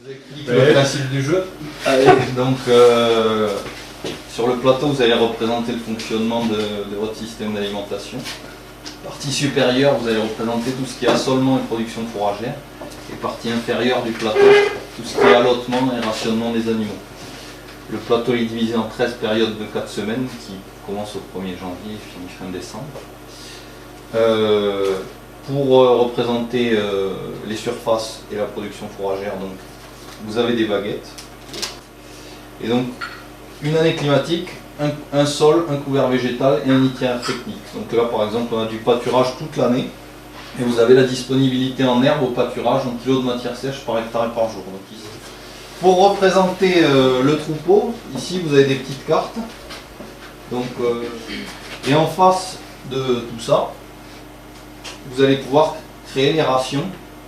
vous explique le principe du jeu. Donc, sur le plateau, vous allez représenter le fonctionnement de votre système d'alimentation. Partie supérieure, vous allez représenter tout ce qui est assolement et production fourragère. Et partie inférieure du plateau, tout ce qui est allottement et rationnement des animaux. Le plateau est divisé en 13 périodes de 4 semaines qui commencent au 1er janvier et finissent fin décembre. Pour représenter les surfaces et la production fourragère, donc, vous avez des baguettes. Et donc, une année climatique, un sol, un couvert végétal et un itinéraire technique. Donc là, par exemple, on a du pâturage toute l'année. Et vous avez la disponibilité en herbe au pâturage en kilos de matière sèche par hectare et par jour. Donc, ici. Pour représenter le troupeau, ici vous avez des petites cartes. Donc, et en face de tout ça, vous allez pouvoir créer les rations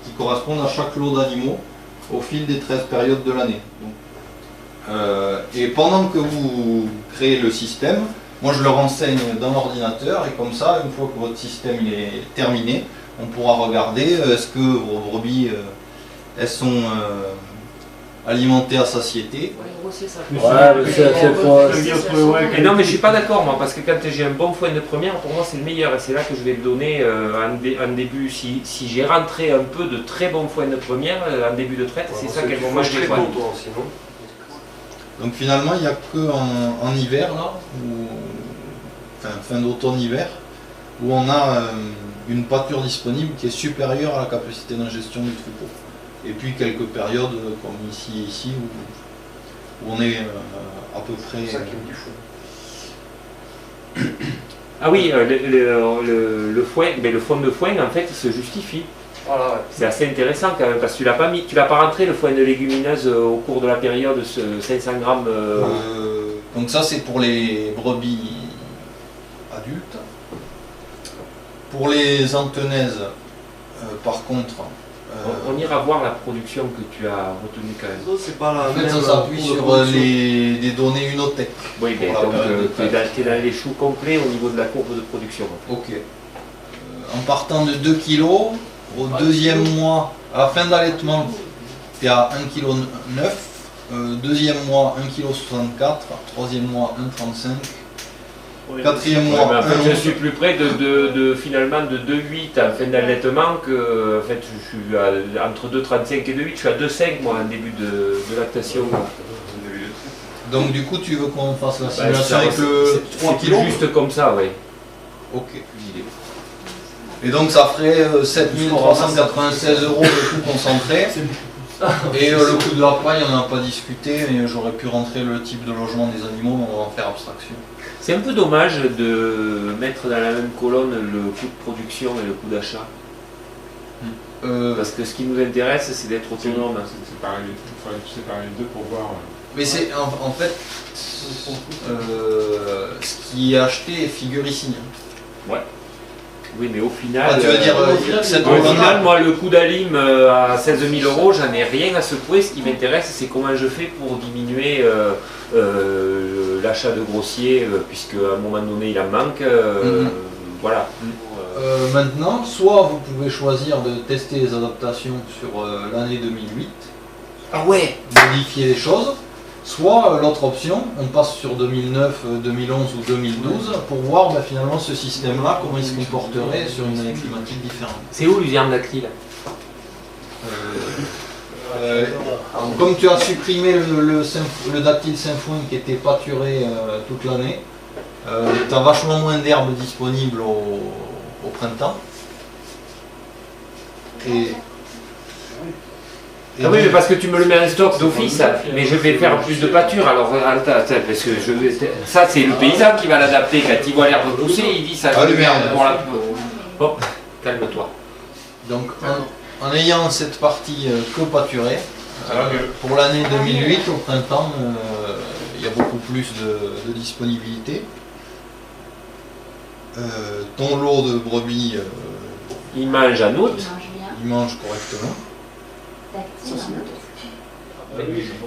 qui correspondent à chaque lot d'animaux au fil des 13 périodes de l'année. Et pendant que vous créez le système, moi je le renseigne dans l'ordinateur et comme ça, une fois que votre système est terminé, on pourra regarder est-ce que vos brebis elles sont alimentées à satiété. Non mais je suis pas d'accord moi, parce que quand j'ai un bon foin de première, pour moi c'est le meilleur et c'est là que je vais le donner en début. Si j'ai rentré un peu de très bon foin de première en début de traite, c'est ça qu'elles vont manger. Donc finalement il n'y a que en hiver là, fin d'automne-hiver, où on a une pâture disponible qui est supérieure à la capacité d'ingestion du troupeau. Et puis quelques périodes comme ici où on est à peu près... C'est ça qui me dit fou. Ah oui, le foin, mais le foin de foin en fait il se justifie. Voilà, ouais. C'est assez intéressant quand même, parce que tu l'as pas rentré le foin de légumineuses au cours de la période, 500 grammes. Donc ça c'est pour les brebis adultes. Pour les antenaises, par contre... on ira voir la production que tu as retenue quand même. C'est pas la en fait, même ça s'appuie sur des données Unotech. Oui, mais donc tu es dans les choux complets au niveau de la courbe de production. En fait. Ok. En partant de 2 kg, au deuxième mois, à la fin d'allaitement, tu es à 1,9 kg. Deuxième mois, 1,64 kg. Troisième mois, 1,35 kg. Quatrième mois, en fait, je suis plus près finalement de 2,8 en fin d'allaitement que en fait, je suis entre 2,35 et 2,8. Je suis à 2,5 moi en début de lactation. Donc du coup, tu veux qu'on fasse la simulation avec le 3 kg? C'est juste comme ça, oui. Ok. Et donc ça ferait 7396 € de coût concentré. Et le coût de la paille, on n'a pas discuté, mais j'aurais pu rentrer le type de logement des animaux, mais on va en faire abstraction. C'est un peu dommage de mettre dans la même colonne le coût de production et le coût d'achat. Parce que ce qui nous intéresse, c'est d'être autonome. Il faudrait séparer les deux pour voir. Mais c'est en fait, ce qui est acheté figure ici. Ouais. Oui, mais au final, tu veux dire, moi, le coût d'Alim à 16 000 €, j'en ai rien à secouer. Ce qui m'intéresse, c'est comment je fais pour diminuer l'achat de grossier, puisque à un moment donné, il en manque. Voilà. Maintenant, soit vous pouvez choisir de tester les adaptations sur l'année 2008. Ah ouais. Modifier les choses. Soit l'autre option, on passe sur 2009, 2011 ou 2012 pour voir finalement ce système-là, comment il se comporterait sur une année climatique différente. C'est où l'usine d'acryl? Comme tu as supprimé le dactyle symphonie qui était pâturé toute l'année, tu as vachement moins d'herbes disponibles au printemps. Ah oui, mais parce que tu me le mets en stock d'office, mais je vais faire plus de pâture. Alors, attends, parce que ça, c'est le paysan qui va l'adapter. Quand il voit l'herbe pousser, il dit ça. Hop, calme-toi. Donc, en ayant cette partie que pâturée, pour l'année 2008, au printemps, il y a beaucoup plus de disponibilité. Ton lot de brebis, il mange en août. Il mange correctement.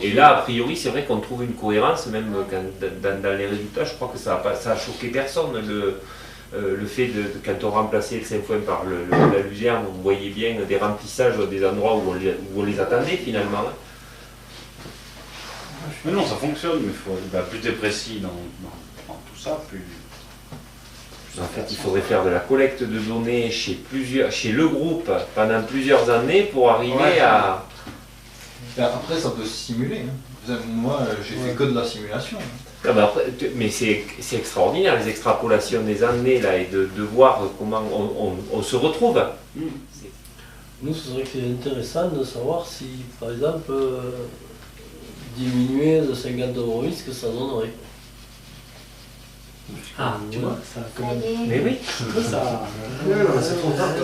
Et là, a priori, c'est vrai qu'on trouve une cohérence, même dans les résultats. Je crois que ça a choqué personne. Le fait quand on remplaçait le Saint-Foin par la luzerne, on voyait bien des remplissages des endroits où on les attendait finalement. Mais non, ça fonctionne, mais faut, plus t'es précis dans tout ça, plus... En fait, il faudrait faire de la collecte de données chez le groupe pendant plusieurs années pour arriver à... Après, ça peut se simuler. Moi, j'ai fait que de la simulation. Non, mais c'est extraordinaire, les extrapolations des années là, et de voir comment on se retrouve. Nous, ce serait intéressant de savoir si, par exemple, diminuer de 50 €, ce que ça donnerait. Ah, tu vois, ça quand même. Mais oui. Ça, c'est trop tard.